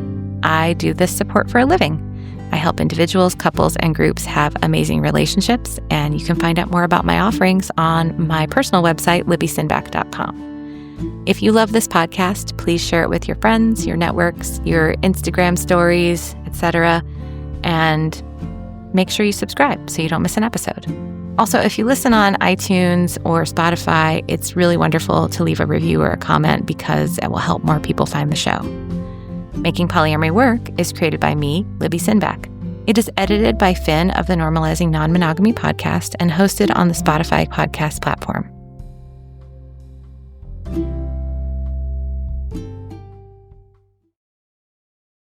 I do this support for a living. I help individuals, couples, and groups have amazing relationships, and you can find out more about my offerings on my personal website, libbysinback.com. If you love this podcast, please share it with your friends, your networks, your Instagram stories, etc. And make sure you subscribe so you don't miss an episode. Also, if you listen on iTunes or Spotify, it's really wonderful to leave a review or a comment because it will help more people find the show. Making Polyamory Work is created by me, Libby Sinback. It is edited by Finn of the Normalizing Non-Monogamy podcast and hosted on the Spotify podcast platform.